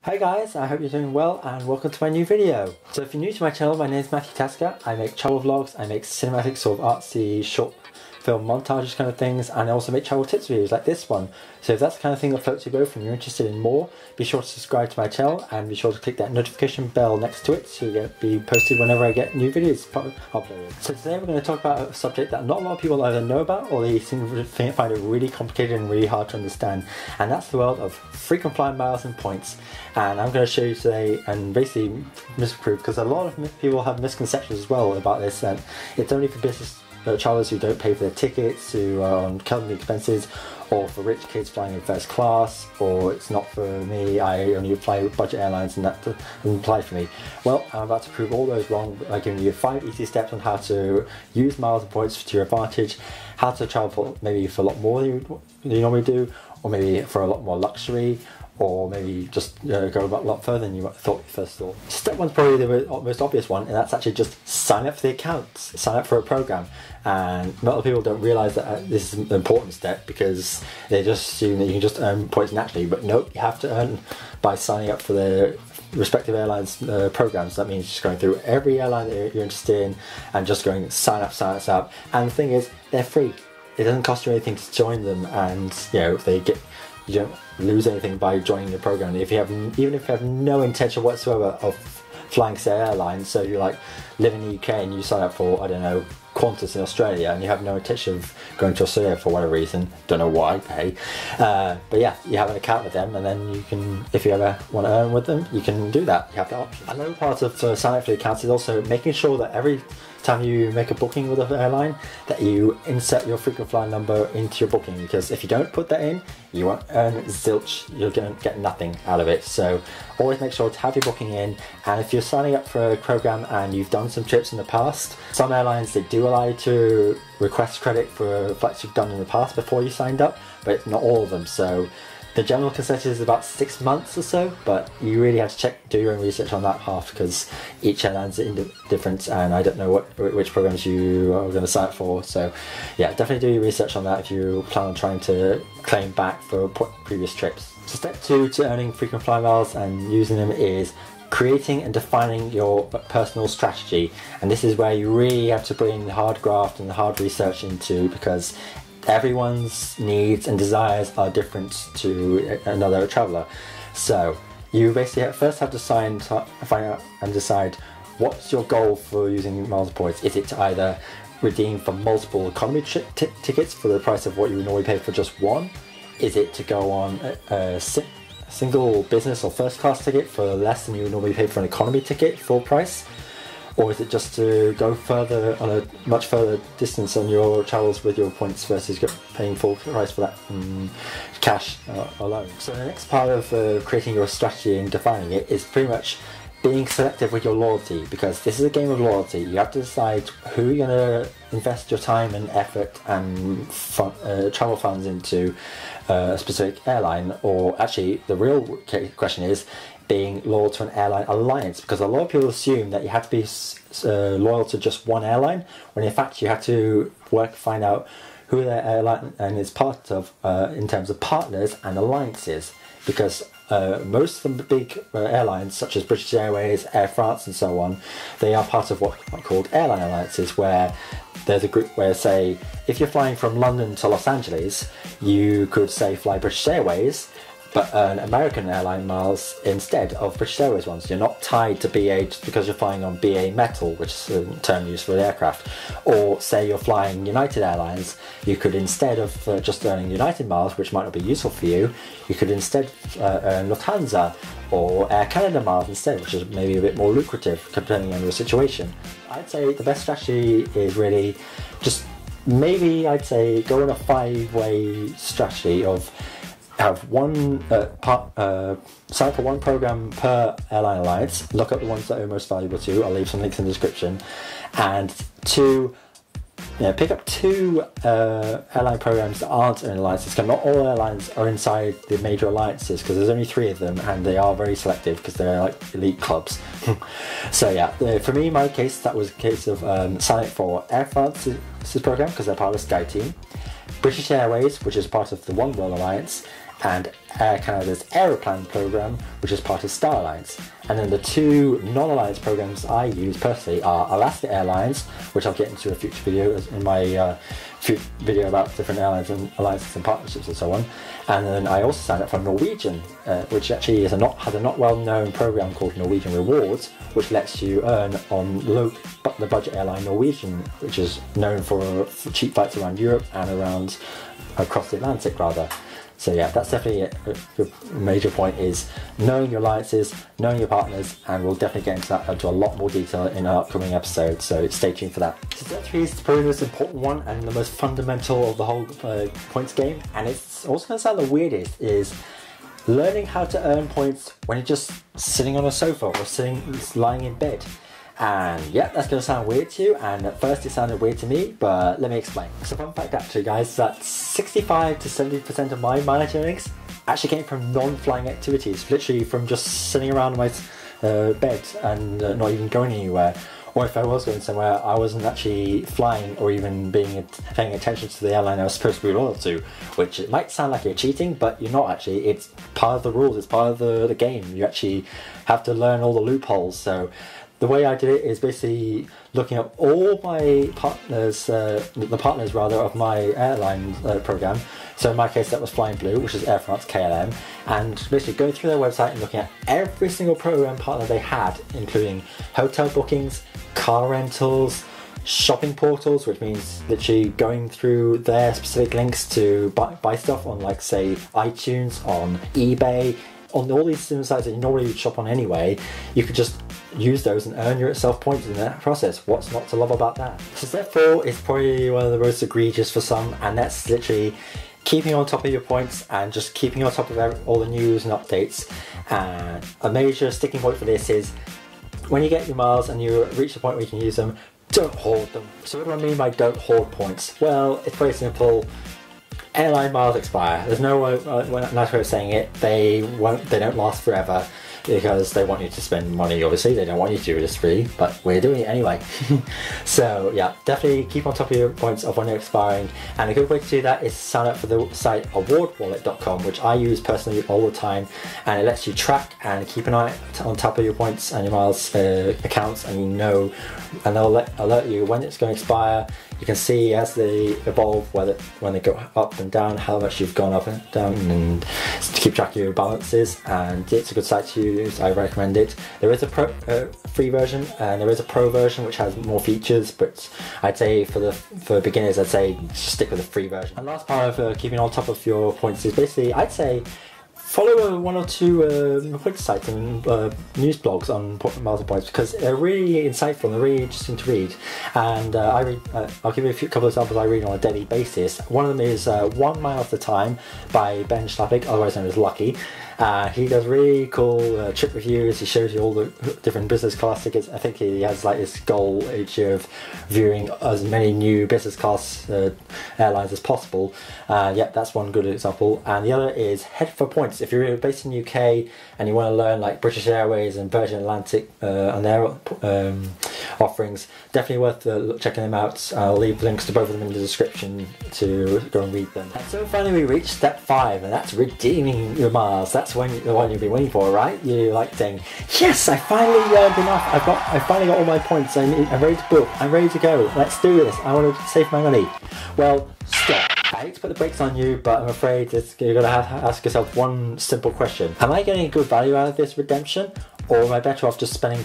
Hi guys, I hope you're doing well and welcome to my new video. So if you're new to my channel, my name is Matthew Tasker. I make travel vlogs, I make cinematic sort of artsy short film montages kind of things, and I also make travel tips videos like this one. So if that's the kind of thing that floats your boat and you're interested in more, be sure to subscribe to my channel and be sure to click that notification bell next to it so you be posted whenever I get new videos uploaded. So today we're going to talk about a subject that not a lot of people either know about or they seem to find it really complicated and really hard to understand, and that's the world of frequent flyer miles and points. And I'm going to show you today and basically misprove, because a lot of people have misconceptions as well about this, and it's only for business travellers who don't pay for their tickets, who are on company expenses, or for rich kids flying in first class, or it's not for me, I only fly with budget airlines and that doesn't apply for me. Well, I'm about to prove all those wrong by giving you 5 easy steps on how to use miles and points to your advantage, how to travel maybe for a lot more than you normally do, or maybe for a lot more luxury, or maybe just go a lot further than you thought first thought. Step one's probably the most obvious one, and that's actually just sign up for the accounts, sign up for a program. And a lot of people don't realise that this is an important step because they just assume that you can just earn points naturally, but no, you have to earn by signing up for the respective airlines programs. That means just going through every airline that you're interested in and just going sign up, sign up. And the thing is, they're free. It doesn't cost you anything to join them, and you don't lose anything by joining the program. Even if you have no intention whatsoever of flying say airlines, so you like live in the UK and you sign up for, I don't know, Qantas in Australia, and you have no intention of going to Australia for whatever reason, don't know why, hey, but yeah, you have an account with them, and then you can, if you ever want to earn with them, you can do that. You have that option. Another part of signing up for the accounts is also making sure that every time you make a booking with an airline that you insert your frequent flyer number into your booking, because if you don't put that in, you won't earn zilch, you're going to get nothing out of it. So always make sure to have your booking in, and if you're signing up for a program and you've done some trips in the past, some airlines, they do allow you to request credit for flights you've done in the past before you signed up, but not all of them. So the general consensus is about 6 months or so, but you really have to do your own research on that half, because each airline's different, and I don't know which programs you are going to sign up for. So yeah, definitely do your research on that if you plan on trying to claim back for previous trips. So step 2 to earning frequent flyer miles and using them is creating and defining your personal strategy. And this is where you really have to bring the hard graft and the hard research into, because everyone's needs and desires are different to another traveller. So you basically first have to find out and decide what's your goal for using miles and points. Is it to either redeem for multiple economy tickets for the price of what you would normally pay for just one? Is it to go on a single business or first class ticket for less than you would normally pay for an economy ticket full price? Or is it just to go further on a much further distance on your travels with your points versus paying full price for that cash alone? So the next part of creating your strategy and defining it is pretty much being selective with your loyalty, because this is a game of loyalty. You have to decide who you're going to invest your time and effort and travel funds into a specific airline, or actually the real question is being loyal to an airline alliance, because a lot of people assume that you have to be loyal to just one airline, when in fact you have to find out who their airline and is part of in terms of partners and alliances, because most of the big airlines such as British Airways, Air France and so on, they are part of what are called airline alliances, where there's a group where, say, if you're flying from London to Los Angeles, you could say fly British Airways but earn American airline miles instead of British Airways ones. You're not tied to BA just because you're flying on BA Metal, which is a term used for the aircraft. Or say you're flying United Airlines, you could, instead of just earning United miles, which might not be useful for you, you could instead earn Lufthansa or Air Canada miles instead, which is maybe a bit more lucrative depending on your situation. I'd say the best strategy is really just maybe I'd say go on a 5-way strategy of have one sign up for one program per airline alliance, look at the ones that are most valuable to you, I'll leave some links in the description, and 2, pick up 2 airline programs that aren't in alliances, because not all airlines are inside the major alliances, because there's only 3 of them and they are very selective because they're like elite clubs. So yeah, for me, my case, that was a case of signing up for Air France's program because they're part of the Sky team, British Airways, which is part of the One World Alliance, and Air Canada's Aeroplan program, which is part of Star Alliance. And then the two non-alliance programs I use personally are Alaska Airlines, which I'll get into a future video in my video about different airlines and alliances and partnerships and so on. And then I also signed up for Norwegian, which actually has a not well-known program called Norwegian Reward, which lets you earn on the budget airline Norwegian, which is known for cheap flights around Europe and around across the Atlantic rather. So yeah, that's definitely a major point, is knowing your alliances, knowing your partners, and we'll definitely get into that into a lot more detail in our upcoming episodes, so stay tuned for that. So step 3 is probably the most important one and the most fundamental of the whole points game, and it's also going to sound the weirdest, is learning how to earn points when you're just sitting on a sofa or lying in bed. And yeah, that's going to sound weird to you, and at first it sounded weird to me, but let me explain. So fun fact actually guys, that 65 to 70% of my mileage earnings actually came from non-flying activities, literally from just sitting around my bed and not even going anywhere. Or if I was going somewhere, I wasn't actually flying or even paying attention to the airline I was supposed to be loyal to, which it might sound like you're cheating, but you're not actually. It's part of the rules, it's part of the game. You actually have to learn all the loopholes. So the way I did it is basically looking at all my partners, the partners rather, of my airline program. So in my case that was Flying Blue, which is Air France KLM, and basically going through their website and looking at every single program partner they had, including hotel bookings, car rentals, shopping portals, which means literally going through their specific links to buy stuff on, like say iTunes, on eBay, on all these sites that you normally would shop on anyway. You could just use those and earn yourself points in that process. What's not to love about that? So step 4 is probably one of the most egregious for some, and that's literally keeping on top of your points and just keeping on top of all the news and updates. And a major sticking point for this is when you get your miles and you reach the point where you can use them, don't hoard them. So what do I mean by don't hoard points? Well, it's very simple. Airline miles expire. There's no nice way of saying it. They don't last forever, because they want you to spend money. Obviously they don't want you to do this free, but we're doing it anyway. So yeah, definitely keep on top of your points of when they're expiring, and a good way to do that is sign up for the site Awardwallet.com, which I use personally all the time, and it lets you track and keep an eye on top of your points and your miles accounts, and they'll alert you when it's going to expire. You can see as they evolve, when they go up and down, how much you've gone up and down, and to keep track of your balances. And it's a good site to use. I recommend it. There is a free version and there is a pro version which has more features, but I'd say for beginners, I'd say just stick with the free version. And last part of keeping on top of your points is basically, I'd say, follow one or two point sites and news blogs on miles and points, because they're really insightful and they're really interesting to read. And I'll give you a couple of examples I read on a daily basis. One of them is 1 Mile at a Time by Ben Schlappig, otherwise known as Lucky. He does really cool trip reviews. He shows you all the different business class tickets. I think he has like this goal each year of viewing as many new business class airlines as possible. Yeah, that's one good example. And the other is Head for Points. If you're based in the UK and you want to learn like British Airways and Virgin Atlantic and their offerings, definitely worth checking them out. I'll leave links to both of them in the description to go and read them. And so finally we reach step 5, and that's redeeming your miles. That's the one you've been waiting for, right? You're like saying, yes, I finally earned enough. I finally got all my points. I'm ready to book. I'm ready to go. Let's do this. I want to save my money. Well, stop. I hate to put the brakes on you, but I'm afraid you're going to have to ask yourself one simple question. Am I getting a good value out of this redemption? Or am I better off just spending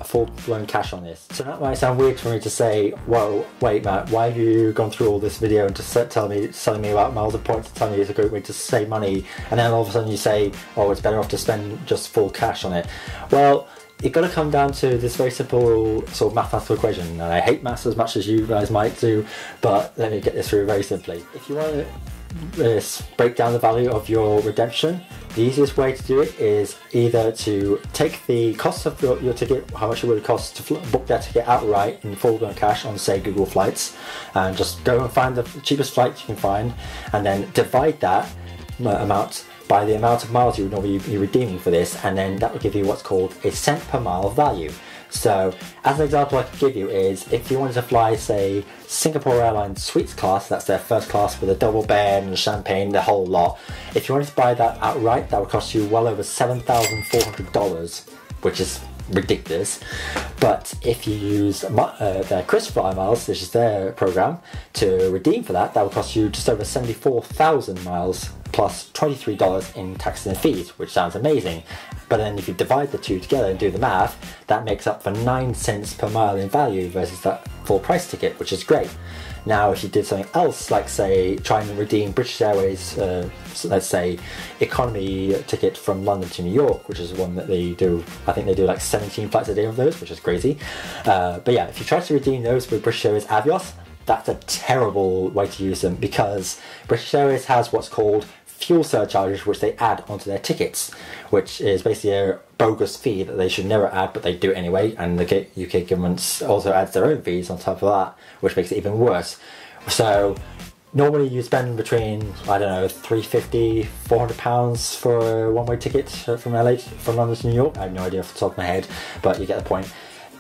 full-blown cash on this? So that might sound weird for me to say, whoa, wait Matt, why have you gone through all this video and just telling me about miles and points and telling me it's a good way to save money, and then all of a sudden you say, oh, it's better off to spend just full cash on it? Well, you've got to come down to this very simple sort of mathematical equation, and I hate maths as much as you guys might do, but let me get this through very simply. If you want to break down the value of your redemption, the easiest way to do it is either to take the cost of your ticket, how much it would cost to book that ticket outright in full cash on, say, Google Flights, and just go and find the cheapest flight you can find, and then divide that amount by the amount of miles you would normally be redeeming for this, and then that will give you what's called a cent per mile value. So as an example I could give you is, if you wanted to fly, say, Singapore Airlines Suites class, that's their first class with a double bed and champagne, the whole lot. If you wanted to buy that outright, that would cost you well over $7,400, which is ridiculous. But if you use their KrisFly miles, which is their program, to redeem for that, that will cost you just over 74,000 miles plus $23 in taxes and fees, which sounds amazing. But then if you divide the two together and do the math, that makes up for 9 cents per mile in value versus that full price ticket, which is great. Now if you did something else, like say trying to redeem British Airways, so let's say economy ticket from London to New York, which is one that they do, I think they do like 17 flights a day of those, which is crazy. But yeah, if you try to redeem those with British Airways Avios, that's a terrible way to use them, because British Airways has what's called fuel surcharges, which they add onto their tickets, which is basically a bogus fee that they should never add, but they do it anyway, and the UK government also adds their own fees on top of that, which makes it even worse. So normally you spend between, I don't know, £350, £400 for a one-way ticket from London to New York. I have no idea off the top of my head, but you get the point.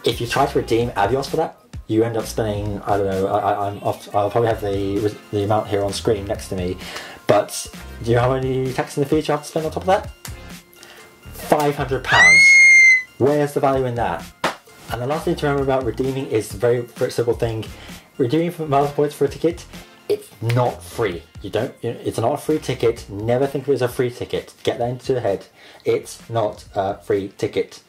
If you try to redeem Avios for that, you end up spending, I don't know, I'll probably have the amount here on screen next to me, but do you know how many taxes and fees you have to spend on top of that? £500. Where's the value in that? And the last thing to remember about redeeming is the very simple thing. Redeeming for miles points for a ticket, it's not free. It's not a free ticket. Never think of it as a free ticket. Get that into your head. It's not a free ticket.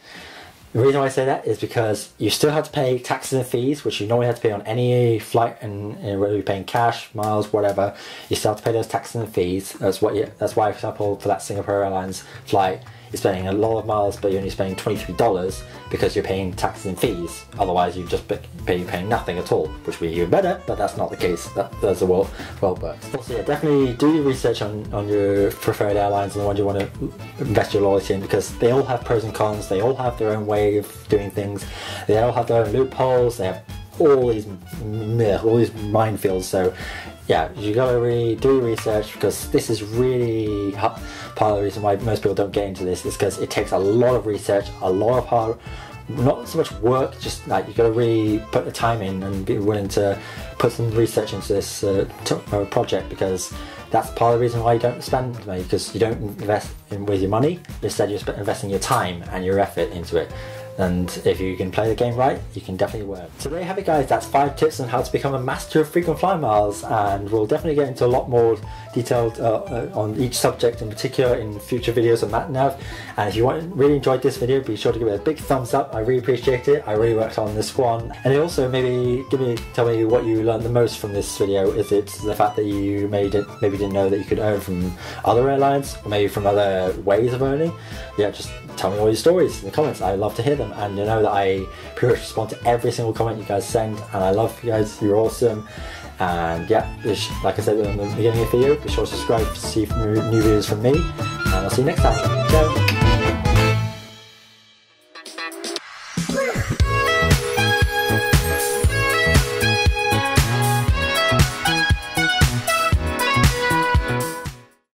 The reason why I say that is because you still have to pay taxes and fees, which you normally have to pay on any flight, and whether you're paying cash, miles, whatever, you still have to pay those taxes and fees. That's why, for example, for that Singapore Airlines flight, you're spending a lot of miles, but you're only spending $23 because you're paying taxes and fees. Otherwise, you just paying nothing at all, which would be even better, but that's not the case. That's the world works. Also, yeah, definitely do your research on your preferred airlines and the ones you want to invest your loyalty in, because they all have pros and cons. They all have their own way of doing things. They all have their own loopholes. They have all these minefields. So yeah, you gotta really do your research, because this is really part of the reason why most people don't get into this, is because it takes a lot of research, a lot of hard, not so much work, just like you gotta really put the time in and be willing to put some research into this project, because that's part of the reason why you don't spend money, because you don't invest with your money. Instead, you're investing your time and your effort into it. And if you can play the game right, you can definitely win. So there you have it, guys. That's 5 tips on how to become a master of frequent flyer miles, and we'll definitely get into a lot more detailed on each subject in particular in future videos on MatNav. And if you really enjoyed this video, be sure to give it a big thumbs up. I really appreciate it. I really worked on this one. And also maybe tell me what you learned the most from this video. Is it the fact that you maybe didn't know that you could earn from other airlines, or maybe from other ways of earning? Yeah, just tell me all your stories in the comments. I love to hear them, and you know that I pretty much respond to every single comment you guys send, and I love you guys. You're awesome. And yeah, like I said in the beginning of the video, be sure to subscribe to see new videos from me, and I'll see you next time. Ciao.